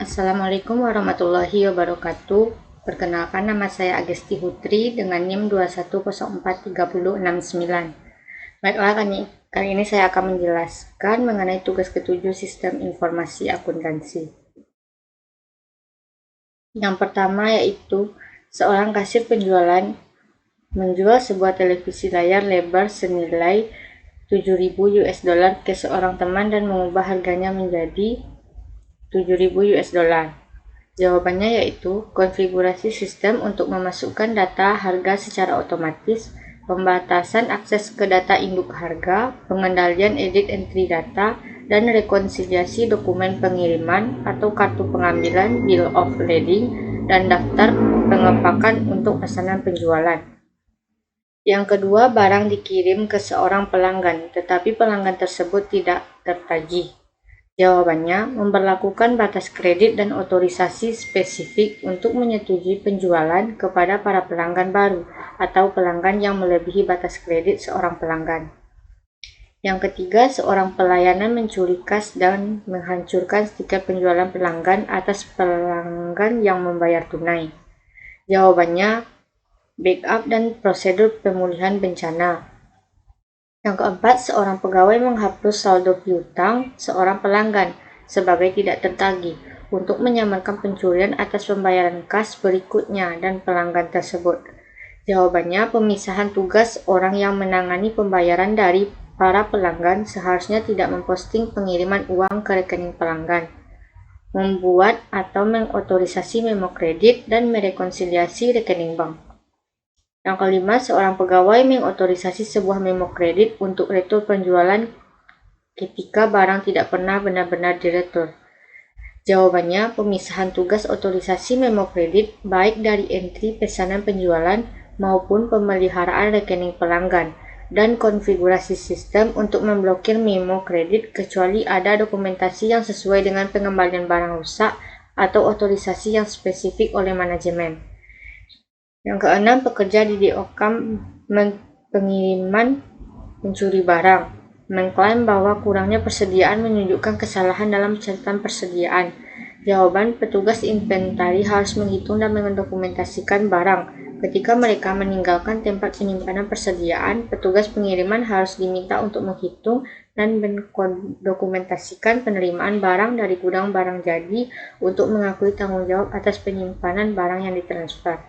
Assalamualaikum warahmatullahi wabarakatuh. Perkenalkan, nama saya Agesti Hutri dengan NIM 210430669. Baiklah, kali ini saya akan menjelaskan mengenai tugas ketujuh Sistem Informasi Akuntansi. Yang pertama yaitu seorang kasir penjualan menjual sebuah televisi layar lebar senilai 7.000 US dollar ke seorang teman dan mengubah harganya menjadi 7.000 US dollar. Jawabannya yaitu konfigurasi sistem untuk memasukkan data harga secara otomatis, pembatasan akses ke data induk harga, pengendalian edit entry data, dan rekonsiliasi dokumen pengiriman atau kartu pengambilan bill of lading dan daftar pengepakan untuk pesanan penjualan. Yang kedua, barang dikirim ke seorang pelanggan, tetapi pelanggan tersebut tidak tertagih. Jawabannya, memberlakukan batas kredit dan otorisasi spesifik untuk menyetujui penjualan kepada para pelanggan baru atau pelanggan yang melebihi batas kredit seorang pelanggan. Yang ketiga, seorang pelayanan mencuri kas dan menghancurkan stiker penjualan pelanggan atas pelanggan yang membayar tunai. Jawabannya, backup dan prosedur pemulihan bencana. Yang keempat, seorang pegawai menghapus saldo piutang seorang pelanggan sebagai tidak tertagih untuk menyamarkan pencurian atas pembayaran kas berikutnya dan pelanggan tersebut. Jawabannya, pemisahan tugas orang yang menangani pembayaran dari para pelanggan seharusnya tidak memposting pengiriman uang ke rekening pelanggan, membuat atau mengotorisasi memo kredit, dan merekonsiliasi rekening bank. Yang kelima, seorang pegawai mengotorisasi sebuah memo kredit untuk retur penjualan ketika barang tidak pernah benar-benar diretur. Jawabannya, pemisahan tugas otorisasi memo kredit baik dari entry pesanan penjualan maupun pemeliharaan rekening pelanggan, dan konfigurasi sistem untuk memblokir memo kredit kecuali ada dokumentasi yang sesuai dengan pengembalian barang rusak atau otorisasi yang spesifik oleh manajemen. Yang keenam, pekerja di DOK pengiriman mencuri barang, mengklaim bahwa kurangnya persediaan menunjukkan kesalahan dalam catatan persediaan. Jawaban, petugas inventari harus menghitung dan mendokumentasikan barang. Ketika mereka meninggalkan tempat penyimpanan persediaan, petugas pengiriman harus diminta untuk menghitung dan mendokumentasikan penerimaan barang dari gudang barang jadi untuk mengakui tanggung jawab atas penyimpanan barang yang ditransfer.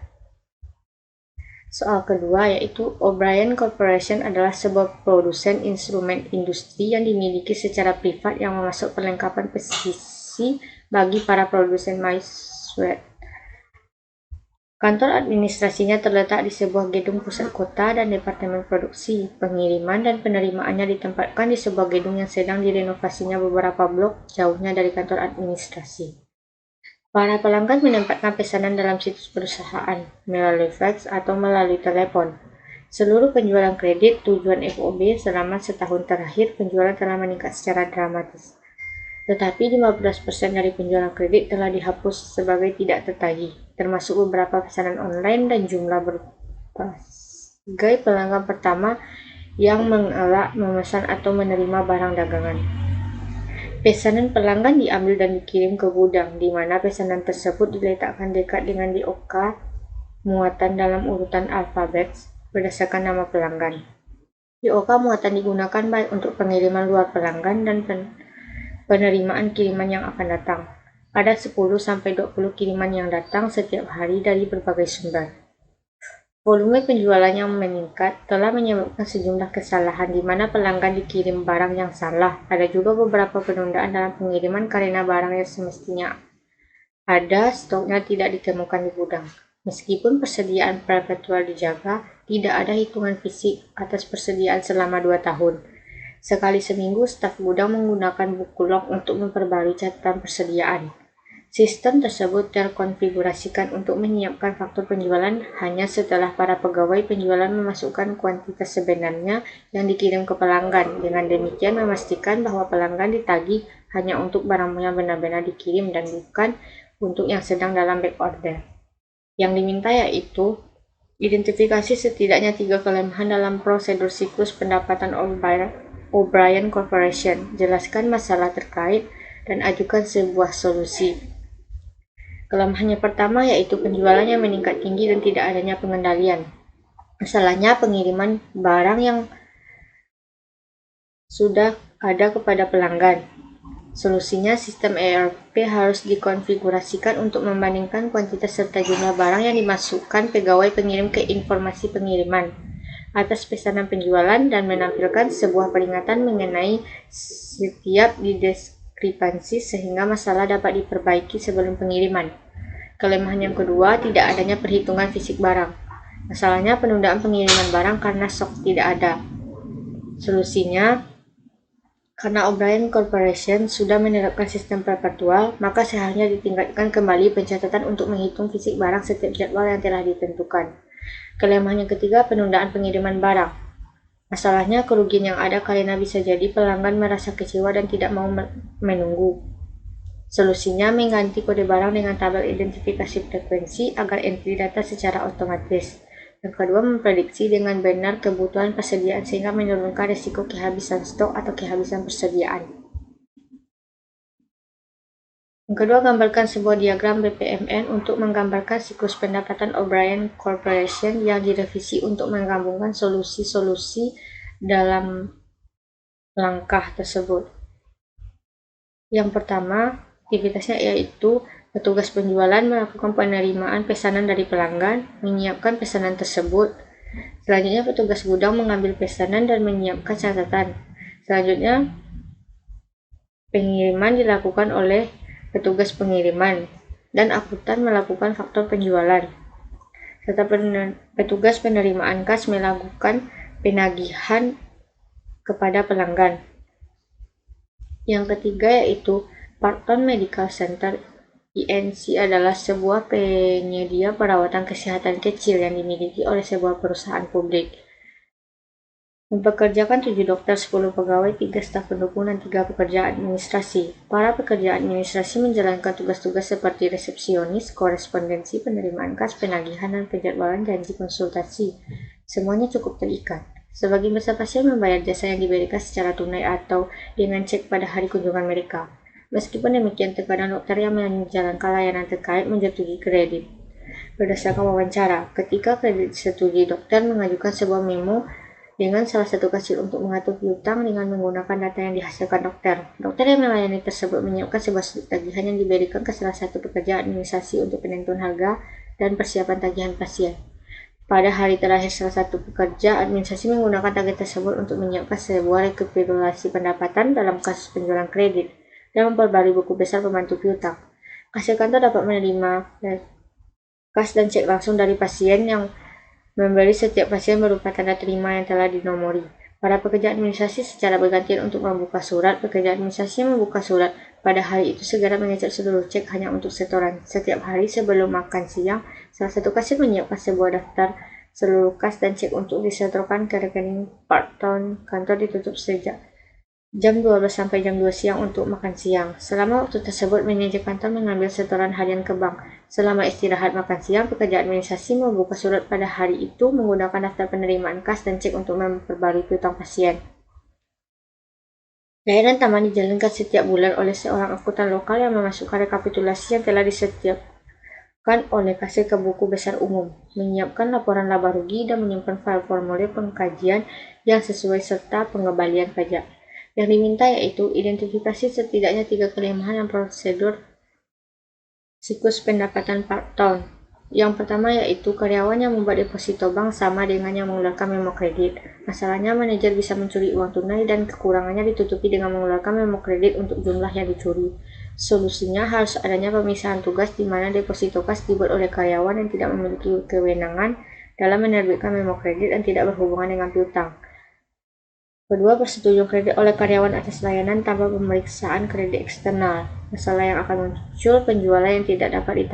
Soal kedua yaitu O'Brien Corporation adalah sebuah produsen instrumen industri yang dimiliki secara privat yang memasuk perlengkapan presisi bagi para produsen maiswet. Kantor administrasinya terletak di sebuah gedung pusat kota dan departemen produksi, pengiriman, dan penerimaannya ditempatkan di sebuah gedung yang sedang direnovasinya beberapa blok jauhnya dari kantor administrasi. Para pelanggan menempatkan pesanan dalam situs perusahaan, melalui fax atau melalui telepon. Seluruh penjualan kredit tujuan FOB selama setahun terakhir penjualan telah meningkat secara dramatis. Tetapi 15% dari penjualan kredit telah dihapus sebagai tidak tertagih, termasuk beberapa pesanan online dan jumlah berbagai pelanggan pertama yang mengelak memesan atau menerima barang dagangan. Pesanan pelanggan diambil dan dikirim ke gudang, di mana pesanan tersebut diletakkan dekat dengan DOK muatan dalam urutan alfabet berdasarkan nama pelanggan. DOK muatan digunakan baik untuk pengiriman luar pelanggan dan penerimaan kiriman yang akan datang. Ada 10-20 kiriman yang datang setiap hari dari berbagai sumber. Volume penjualan yang meningkat telah menyebabkan sejumlah kesalahan di mana pelanggan dikirim barang yang salah. Ada juga beberapa penundaan dalam pengiriman karena barang yang semestinya ada stoknya tidak ditemukan di gudang. Meskipun persediaan perpetual dijaga, tidak ada hitungan fisik atas persediaan selama 2 tahun. Sekali seminggu, staf gudang menggunakan buku log untuk memperbarui catatan persediaan. Sistem tersebut terkonfigurasikan untuk menyiapkan faktur penjualan hanya setelah para pegawai penjualan memasukkan kuantitas sebenarnya yang dikirim ke pelanggan. Dengan demikian memastikan bahwa pelanggan ditagih hanya untuk barang yang benar-benar dikirim dan bukan untuk yang sedang dalam back order. Yang diminta yaitu identifikasi setidaknya 3 kelemahan dalam prosedur siklus pendapatan O'Brien Corporation, jelaskan masalah terkait, dan ajukan sebuah solusi. Kelemahannya pertama yaitu penjualannya meningkat tinggi dan tidak adanya pengendalian. Masalahnya pengiriman barang yang sudah ada kepada pelanggan. Solusinya, sistem ERP harus dikonfigurasikan untuk membandingkan kuantitas serta jumlah barang yang dimasukkan pegawai pengirim ke informasi pengiriman atas pesanan penjualan dan menampilkan sebuah peringatan mengenai setiap diskrepansi sehingga masalah dapat diperbaiki sebelum pengiriman. Kelemahan yang kedua, tidak adanya perhitungan fisik barang. Masalahnya penundaan pengiriman barang karena stok tidak ada. Solusinya, karena O'Brien Corporation sudah menerapkan sistem perpetual, maka seharusnya ditingkatkan kembali pencatatan untuk menghitung fisik barang setiap jadwal yang telah ditentukan. Kelemahan yang ketiga, penundaan pengiriman barang. Masalahnya, kerugian yang ada karena bisa jadi pelanggan merasa kecewa dan tidak mau menunggu. Solusinya, mengganti kode barang dengan tabel identifikasi frekuensi agar entry data secara otomatis. Yang kedua, memprediksi dengan benar kebutuhan persediaan sehingga menurunkan risiko kehabisan stok atau kehabisan persediaan. Yang kedua, gambarkan sebuah diagram BPMN untuk menggambarkan siklus pendapatan O'Brien Corporation yang direvisi untuk menggabungkan solusi-solusi dalam langkah tersebut. Yang pertama, aktivitasnya yaitu petugas penjualan melakukan penerimaan pesanan dari pelanggan, menyiapkan pesanan tersebut. Selanjutnya, petugas gudang mengambil pesanan dan menyiapkan catatan. Selanjutnya, pengiriman dilakukan oleh petugas pengiriman dan akuntan melakukan faktor penjualan. Serta petugas penerimaan kas melakukan penagihan kepada pelanggan. Yang ketiga yaitu Parton Medical Center. INC adalah sebuah penyedia perawatan kesehatan kecil yang dimiliki oleh sebuah perusahaan publik. Mempekerjakan 7 dokter, 10 pegawai, 3 staf pendukung, dan 3 pekerja administrasi. Para pekerja administrasi menjalankan tugas-tugas seperti resepsionis, korespondensi, penerimaan kas, penagihan, dan penjadwalan janji konsultasi. Semuanya cukup terikat. Sebagian besar pasien membayar jasa yang diberikan secara tunai atau dengan cek pada hari kunjungan mereka. Meskipun demikian, terkadang dokter yang menjalankan layanan terkait menyetujui kredit. Berdasarkan wawancara, ketika kredit disetujui, dokter mengajukan sebuah memo dengan salah satu kasir untuk mengatur piutang dengan menggunakan data yang dihasilkan dokter. Dokter yang melayani tersebut menyiapkan sebuah slip tagihan yang diberikan ke salah satu pekerja administrasi untuk penentuan harga dan persiapan tagihan pasien. Pada hari terakhir salah satu pekerja administrasi menggunakan tagihan tersebut untuk menyiapkan sebuah rekapitulasi pendapatan dalam kasus penjualan kredit dan memperbarui buku besar pembantu piutang. Kasir kantor dapat menerima kas dan cek langsung dari pasien yang memberi setiap pasien berupa tanda terima yang telah dinomori. Para pekerja administrasi secara bergantian untuk membuka surat. Pekerja administrasi yang membuka surat pada hari itu segera mengecek seluruh cek hanya untuk setoran. Setiap hari sebelum makan siang, salah satu kasir menyiapkan sebuah daftar seluruh kas dan cek untuk disetorkan ke rekening Parton. Kantor ditutup sejak jam 12 sampai jam 2 siang untuk makan siang. Selama waktu tersebut, manajer kantor mengambil setoran harian ke bank. Selama istirahat makan siang, pekerja administrasi membuka surat pada hari itu menggunakan daftar penerimaan kas dan cek untuk memperbarui piutang pasien. Layanan taman dijalankan setiap bulan oleh seorang akuntan lokal yang memasukkan rekapitulasi yang telah disetiapkan oleh kasir ke buku besar umum, menyiapkan laporan laba rugi, dan menyimpan file formulir pengkajian yang sesuai serta pengembalian pajak. Yang diminta yaitu identifikasi setidaknya 3 kelemahan dan prosedur siklus pendapatan Parton. Yang pertama yaitu karyawan yang membuat deposito bank sama dengan yang mengeluarkan memo kredit. Masalahnya manajer bisa mencuri uang tunai dan kekurangannya ditutupi dengan mengeluarkan memo kredit untuk jumlah yang dicuri. Solusinya harus adanya pemisahan tugas di mana deposito kas dibuat oleh karyawan yang tidak memiliki kewenangan dalam menerbitkan memo kredit dan tidak berhubungan dengan piutang. Kedua, persetujuan kredit oleh karyawan atas layanan tanpa pemeriksaan kredit eksternal. Masalah yang akan muncul penjualan yang tidak dapat ditangani